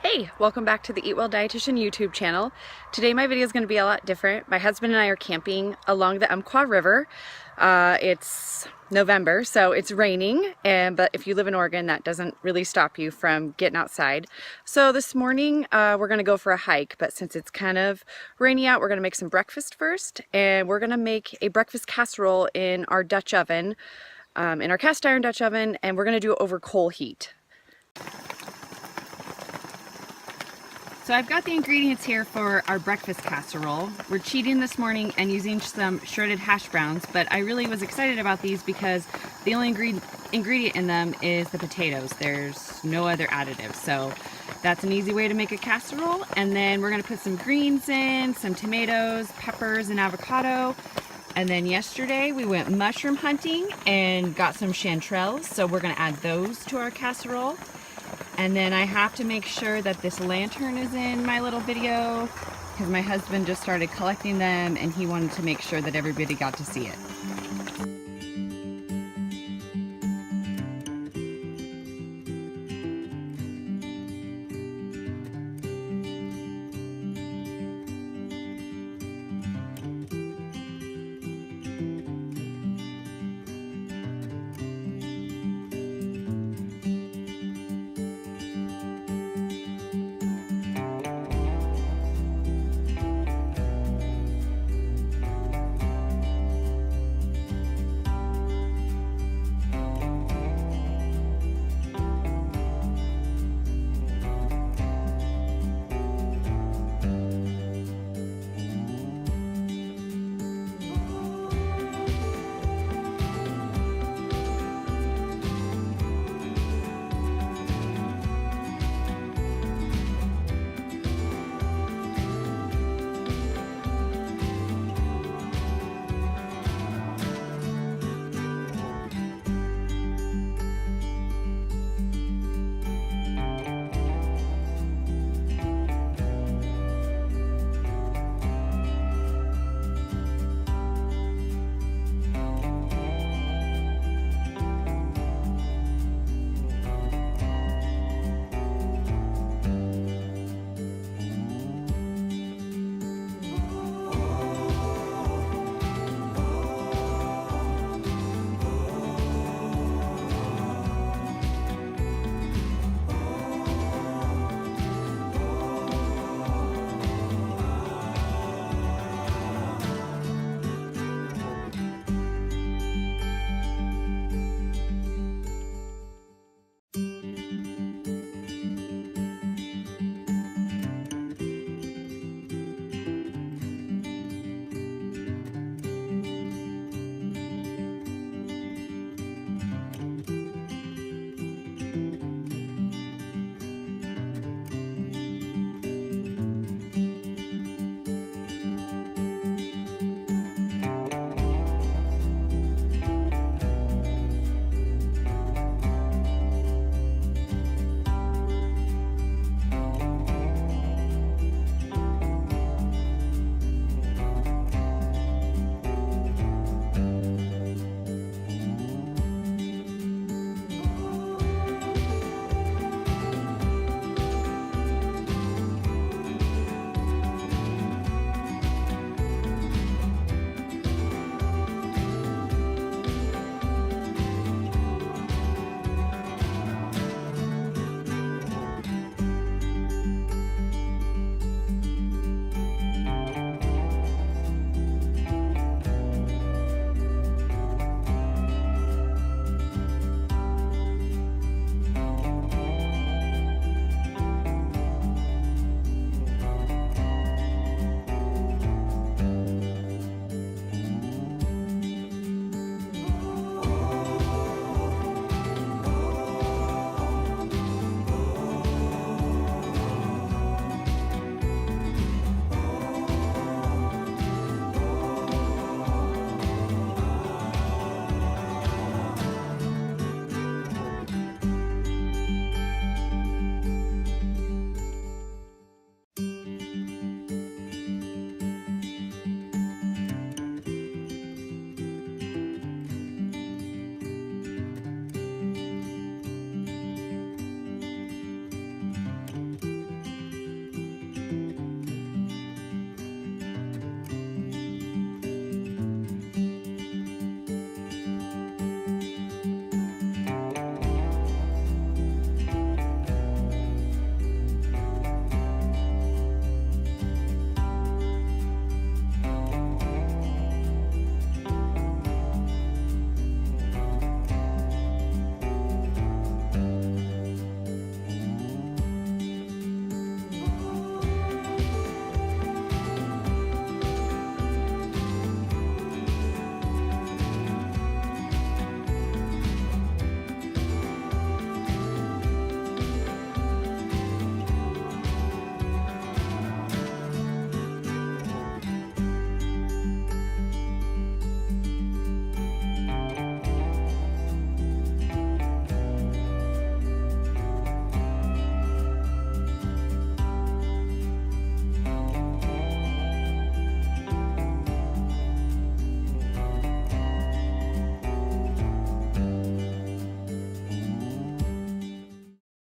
Hey, welcome back to the Eat Well Dietitian YouTube channel. Today my video is going to be a lot different. My husband and I are camping along the Umpqua River. It's November, so it's raining, but if you live in Oregon, that doesn't really stop you from getting outside. So this morning we're going to go for a hike, but since it's kind of rainy out, we're going to make some breakfast first, and we're going to make a breakfast casserole in our Dutch oven, in our cast iron Dutch oven, and we're going to do it over coal heat. So I've got the ingredients here for our breakfast casserole. We're cheating this morning and using some shredded hash browns, but I really was excited about these because the only ingredient in them is the potatoes. There's no other additives, so that's an easy way to make a casserole. And then we're gonna put some greens in, some tomatoes, peppers, and avocado. And then yesterday we went mushroom hunting and got some chanterelles, so we're gonna add those to our casserole. And then I have to make sure that this lantern is in my little video because my husband just started collecting them and he wanted to make sure that everybody got to see it.